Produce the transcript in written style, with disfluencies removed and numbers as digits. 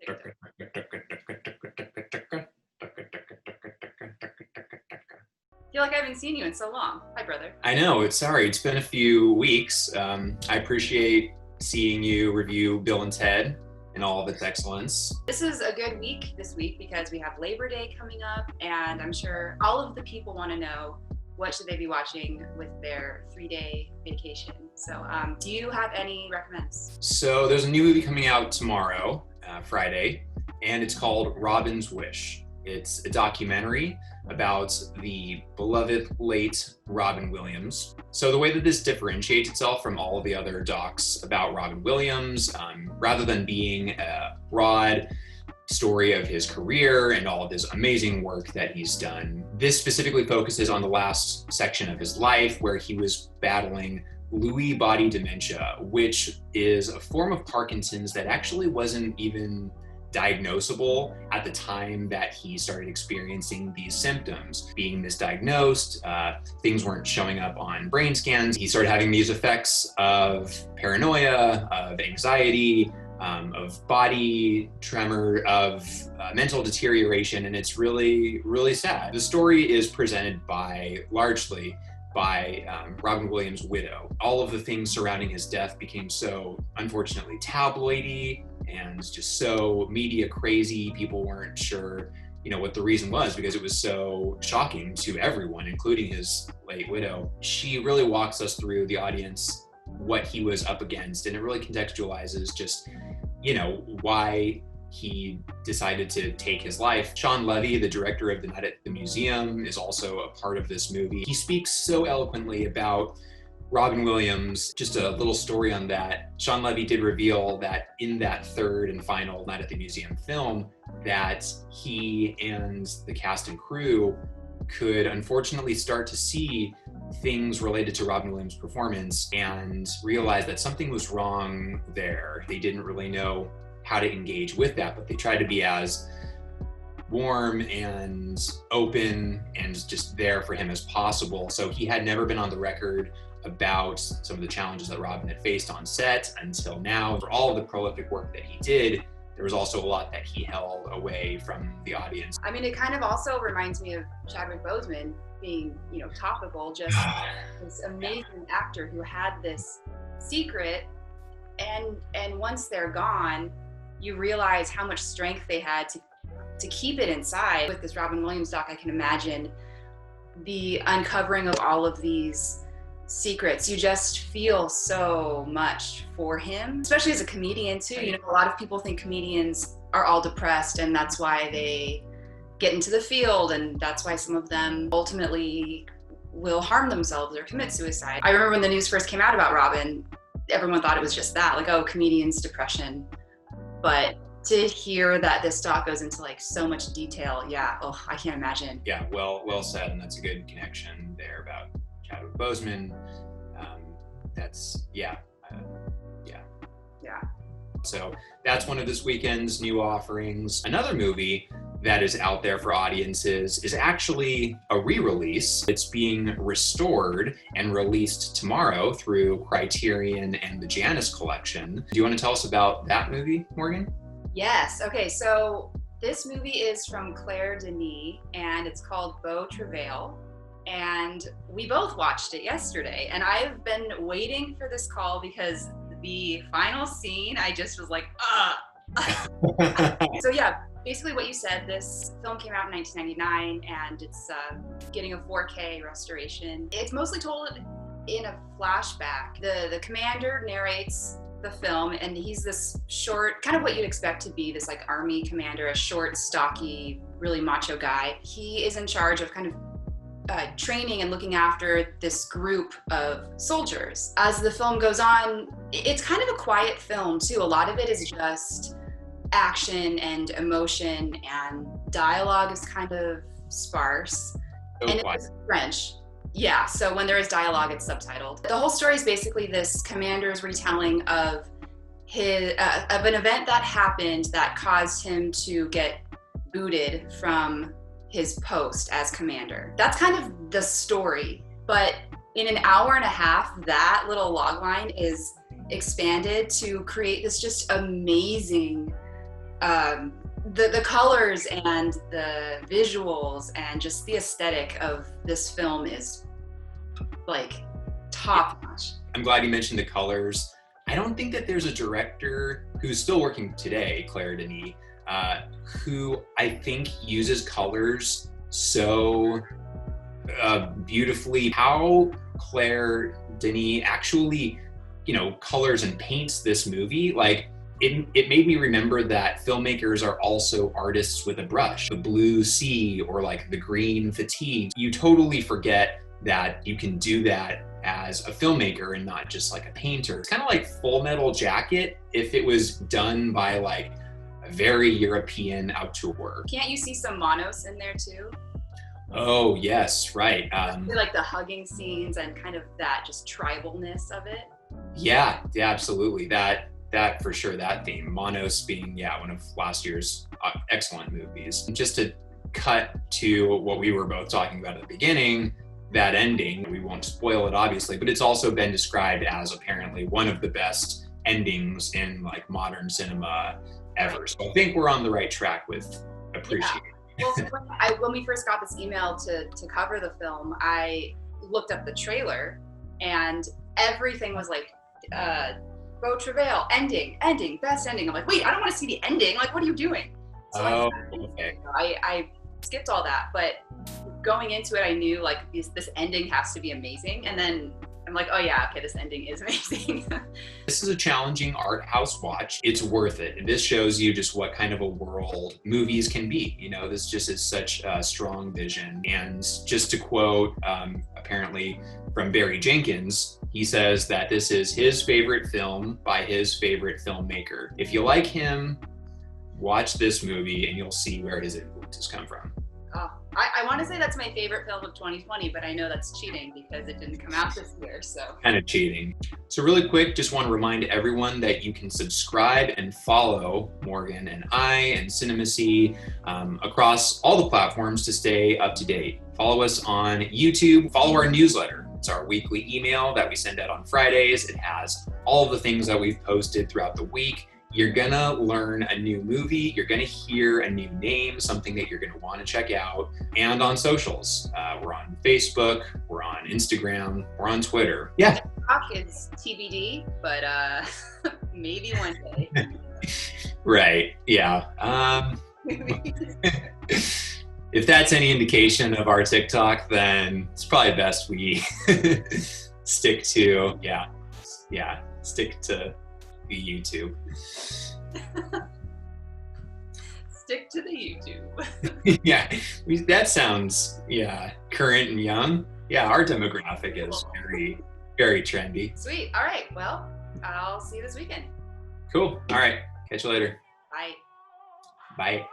Feel like I haven't seen you in so long. Hi, brother. I know, it's been a few weeks. I appreciate seeing you review Bill and Ted and all of its excellence. This is a good week this week because we have Labor Day coming up, and I'm sure all of the people want to know what should they be watching with their 3-day vacation. So do you have any recommends? So there's a new movie coming out tomorrow, Friday, and it's called Robin's Wish. It's a documentary about the beloved late Robin Williams. So the way that this differentiates itself from all of the other docs about Robin Williams, rather than being a broad story of his career and all of his amazing work that he's done, this specifically focuses on the last section of his life where he was battling Lewy body dementia, which is a form of Parkinson's that actually wasn't even diagnosable at the time that he started experiencing these symptoms. Being misdiagnosed, things weren't showing up on brain scans. He started having these effects of paranoia, of anxiety, of body tremor, of mental deterioration, and it's really, really sad. The story is presented largely by Robin Williams' widow. All of the things surrounding his death became so, unfortunately, tabloidy and just so media crazy. People weren't sure, what the reason was because it was so shocking to everyone, including his late widow. She really walks us through, the audience, what he was up against, and it really contextualizes just, why he decided to take his life. Sean Levy, the director of The Night at the Museum, is also a part of this movie. He speaks so eloquently about Robin Williams. Just a little story on that. Sean Levy did reveal that in that third and final Night at the Museum film, that he and the cast and crew could unfortunately start to see things related to Robin Williams' performance and realize that something was wrong there. They didn't really know how to engage with that, but they tried to be as warm and open and just there for him as possible. So he had never been on the record about some of the challenges that Robin had faced on set until now. For all of the prolific work that he did, there was also a lot that he held away from the audience. I mean, it kind of also reminds me of Chadwick Boseman being, topical, just this amazing actor who had this secret, and once they're gone, you realize how much strength they had to keep it inside. With this Robin Williams doc, I can imagine the uncovering of all of these secrets. You just feel so much for him, especially as a comedian too. A lot of people think comedians are all depressed, and that's why they get into the field, and that's why some of them ultimately will harm themselves or commit suicide. I remember when the news first came out about Robin, everyone thought it was just that, like, oh, comedians' depression. But to hear that this doc goes into so much detail, I can't imagine. Yeah, well said, and that's a good connection there about Chadwick Boseman. Yeah. So that's one of this weekend's new offerings. Another movie that is out there for audiences is actually a re-release. It's being restored and released tomorrow through Criterion and the Janus Collection. Do you want to tell us about that movie, Morgan? Yes. Okay, so this movie is from Claire Denis, and it's called Beau Travail. And we both watched it yesterday, and I've been waiting for this call because the final scene, I just was like, So yeah, basically what you said, this film came out in 1999, and it's getting a 4K restoration. It's mostly told in a flashback. The commander narrates the film, and he's this short, kind of what you'd expect to be this army commander, a short, stocky, really macho guy. He is in charge of kind of training and looking after this group of soldiers. As the film goes on, it's kind of a quiet film too. A lot of it is just action and emotion, and dialogue is kind of sparse. And it's French. Yeah, so when there is dialogue, it's subtitled. The whole story is basically this commander's retelling of an event that happened that caused him to get booted from his post as commander. That's kind of the story, but in an hour and a half, that little log line is expanded to create this just amazing The colors and the visuals and just the aesthetic of this film is like top notch. I'm glad you mentioned the colors. I don't think that there's a director who's still working today, Claire Denis, who I think uses colors so beautifully. How Claire Denis actually, colors and paints this movie, like it made me remember that filmmakers are also artists with a brush. The blue sea or like the green fatigue. You totally forget that you can do that as a filmmaker and not just like a painter. It's kind of like Full Metal Jacket if it was done by like a very European auteur. Can't you see some Manos in there too? Oh yes, right. Like the hugging scenes and kind of that just tribalness of it. Yeah, absolutely. That for sure, that theme. Manos being, one of last year's excellent movies. Just to cut to what we were both talking about at the beginning, that ending, we won't spoil it obviously, but it's also been described as apparently one of the best endings in like modern cinema ever. So I think we're on the right track with appreciating. Yeah. Well, so when we first got this email to cover the film, I looked up the trailer and everything was like, Beau Travail, ending, best ending. I'm like, wait, I don't want to see the ending. Like, what are you doing? So okay. I skipped all that, but going into it, I knew like this ending has to be amazing. And then I'm like, oh yeah, okay, this ending is amazing. This is a challenging art house watch. It's worth it. This shows you just what kind of a world movies can be. This just is such a strong vision. And just to quote, apparently from Barry Jenkins, he says that this is his favorite film by his favorite filmmaker. If you like him, watch this movie and you'll see where his influences come from. Oh, I want to say that's my favorite film of 2020, but I know that's cheating because it didn't come out this year, so. Kind of cheating. So really quick, just want to remind everyone that you can subscribe and follow Morgan and I and Cinemacy across all the platforms to stay up to date. Follow us on YouTube, follow our newsletter. It's our weekly email that we send out on Fridays. It has all of the things that we've posted throughout the week. You're gonna learn a new movie, you're gonna hear a new name, something that you're gonna wanna check out, and on socials. We're on Facebook, we're on Instagram, we're on Twitter. Yeah. TikTok is TBD, but maybe one day. Right, yeah. If that's any indication of our TikTok, then it's probably best we stick to the YouTube. Stick to the YouTube. Yeah, that sounds, current and young. Yeah, our demographic is very, very trendy. Sweet. All right. Well, I'll see you this weekend. Cool. All right. Catch you later. Bye. Bye.